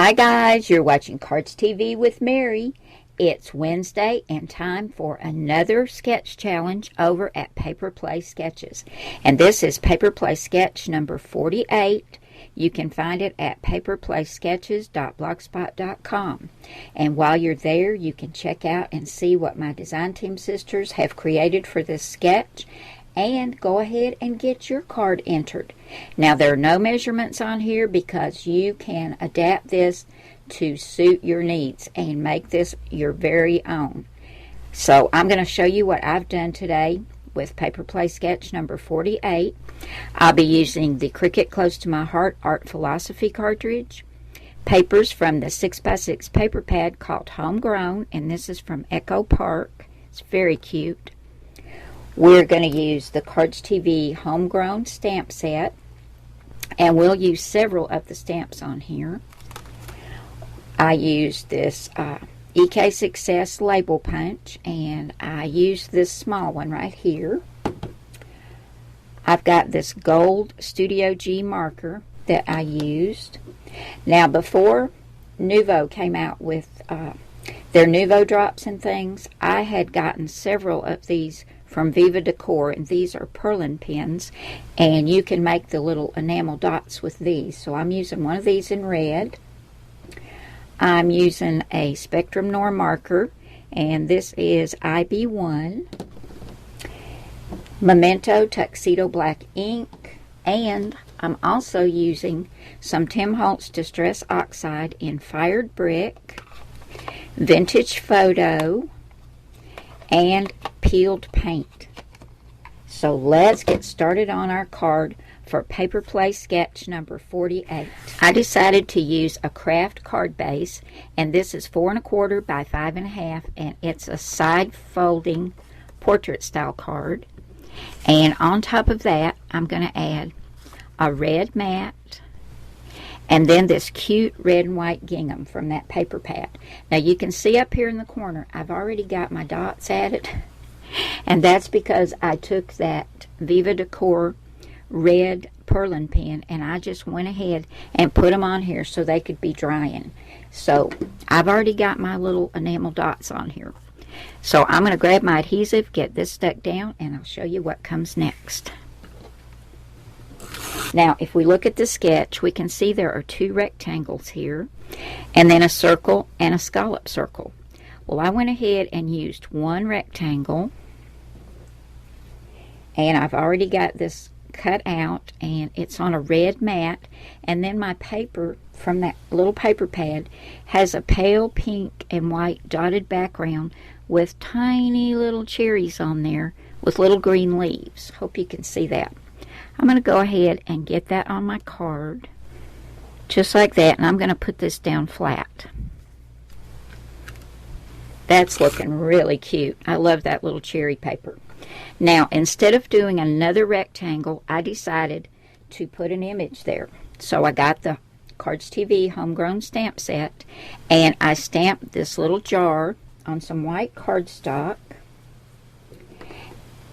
Hi guys, you're watching Cardz TV with Mary. It's Wednesday and time for another sketch challenge over at Paper Play Sketches. And this is Paper Play Sketch number 48. You can find it at paperplaysketches.blogspot.com. And while you're there, you can check out and see what my design team sisters have created for this sketch. And go ahead and get your card entered. Now, there are no measurements on here because you can adapt this to suit your needs and make this your very own. So I'm going to show you what I've done today with Paper Play Sketch number 48. I'll be using the Cricut Close to My Heart Art Philosophy cartridge, papers from the 6x6 paper pad called Homegrown, and this is from Echo Park. It's very cute. We're going to use the Cardz TV Homegrown stamp set, and we'll use several of the stamps on here. I used this EK Success label punch, and I used this small one right here. I've got this gold Studio G marker that I used. Now, before Nuvo came out with their Nuvo drops and things, I had gotten several of these from Viva Decor, and these are purlin pins, and you can make the little enamel dots with these. So I'm using one of these in red. I'm using a Spectrum Noir marker, and this is IB1, Memento Tuxedo Black ink, and I'm also using some Tim Holtz Distress Oxide in Fired Brick, Vintage Photo, and peeled paint. So let's get started on our card for Paper Play Sketch number 48. I decided to use a craft card base, and this is 4 1/4 by 5 1/2, and it's a side folding portrait style card. And on top of that, I'm going to add a red mat, and then this cute red and white gingham from that paper pad. Now you can see up here in the corner, I've already got my dots added, and that's because I took that Viva Decor red purlin pen and I just went ahead and put them on here so they could be drying. So I've already got my little enamel dots on here. So I'm going to grab my adhesive, get this stuck down, and I'll show you what comes next. Now, if we look at the sketch, we can see there are 2 rectangles here, and then a circle and a scallop circle. Well, I went ahead and used one rectangle, and I've already got this cut out, and it's on a red mat, and then my paper from that little paper pad has a pale pink and white dotted background with tiny little cherries on there with little green leaves. Hope you can see that. I'm going to go ahead and get that on my card, just like that, and I'm going to put this down flat. That's looking really cute. I love that little cherry paper. Now, instead of doing another rectangle, I decided to put an image there. So I got the Cardz TV Homegrown stamp set, and I stamped this little jar on some white cardstock,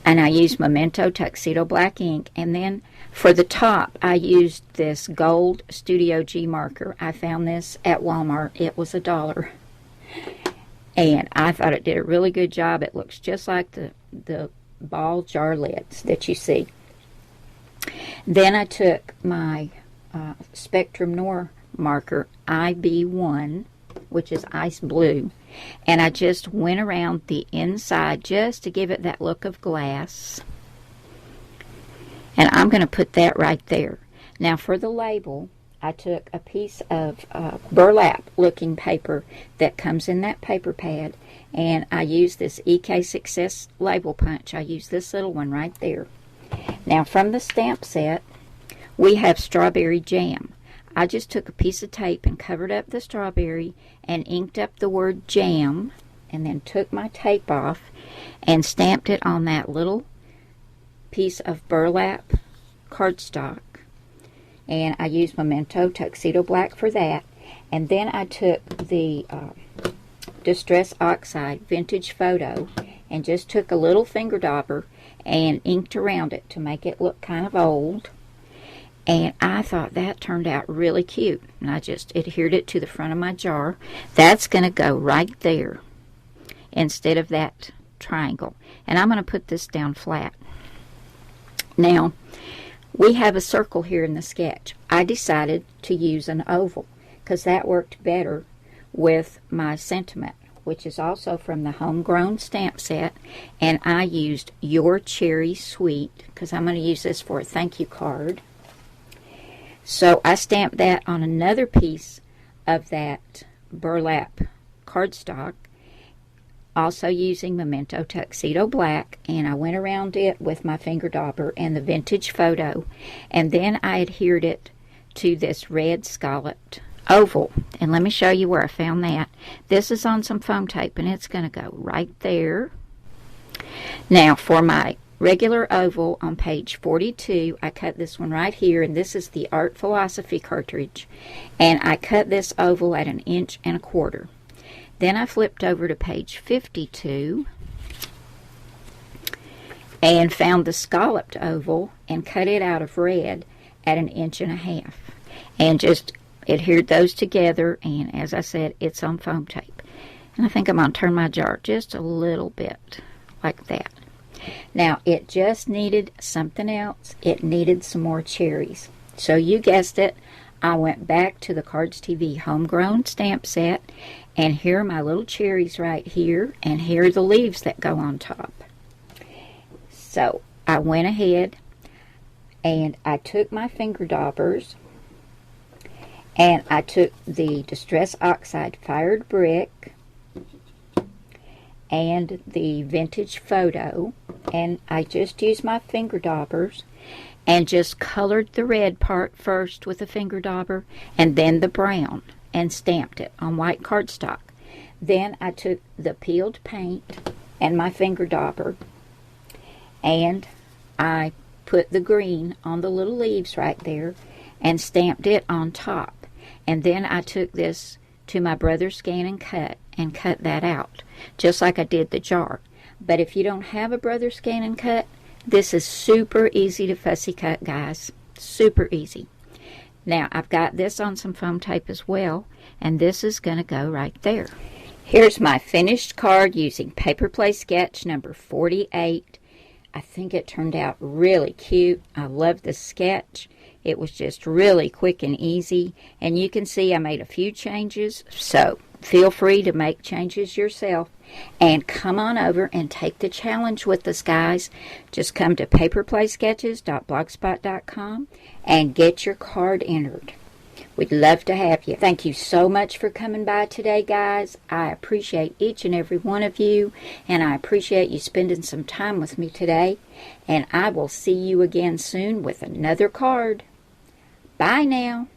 and I used Memento Tuxedo Black ink, and then for the top I used this gold Studio G marker. I found this at Walmart. It was $1, and I thought it did a really good job. It looks just like the ball jar lids that you see. Then I took my Spectrum Noir marker IB1, which is ice blue, and I just went around the inside just to give it that look of glass. And I'm going to put that right there. Now for the label, I took a piece of burlap looking paper that comes in that paper pad, and I used this EK Success label punch. I used this little one right there. Now from the stamp set, we have strawberry jam. I just took a piece of tape and covered up the strawberry and inked up the word jam, and then took my tape off and stamped it on that little piece of burlap cardstock. And I used Memento Tuxedo Black for that. And then I took the Distress Oxide Vintage Photo and just took a little finger dauber and inked around it to make it look kind of old. And I thought that turned out really cute. And I just adhered it to the front of my jar. That's going to go right there instead of that triangle. And I'm going to put this down flat. Now, we have a circle here in the sketch. I decided to use an oval because that worked better with my sentiment, which is also from the Homegrown stamp set. And I used Your Cherry Sweet because I'm going to use this for a thank you card. So I stamped that on another piece of that burlap cardstock, also using Memento Tuxedo Black, and I went around it with my finger dauber and the vintage photo, and then I adhered it to this red scalloped oval. And let me show you where I found that. This is on some foam tape, and it's going to go right there. Now for my regular oval on page 42, I cut this one right here, and this is the Art Philosophy cartridge, and I cut this oval at 1 1/4 inches. Then I flipped over to page 52 and found the scalloped oval and cut it out of red at 1 1/2 inches, and just adhered those together. And as I said, it's on foam tape. And I think I'm going to turn my jar just a little bit like that. Now, it just needed something else. It needed some more cherries. So you guessed it, I went back to the Cardz TV Homegrown stamp set, and here are my little cherries right here, and here are the leaves that go on top. So I went ahead and I took my finger daubers, and I took the Distress Oxide Fired Brick and the vintage photo, and I just used my finger daubers and just colored the red part first with a finger dauber and then the brown, and stamped it on white cardstock. Then I took the peeled paint and my finger dauber, and I put the green on the little leaves right there and stamped it on top. And then I took this to my brother's Scan and cut that out, just like I did the jar. But if you don't have a brother Scan and cut, this is super easy to fussy cut, guys. Super easy. Now, I've got this on some foam tape as well, and this is going to go right there. Here's my finished card using Paper Play Sketch number 48. I think it turned out really cute. I love the sketch. It was just really quick and easy, and you can see I made a few changes, so feel free to make changes yourself. And come on over and take the challenge with us, guys. Just come to paperplaysketches.blogspot.com and get your card entered. We'd love to have you. Thank you so much for coming by today, guys. I appreciate each and every one of you, and I appreciate you spending some time with me today. And I will see you again soon with another card. Bye now.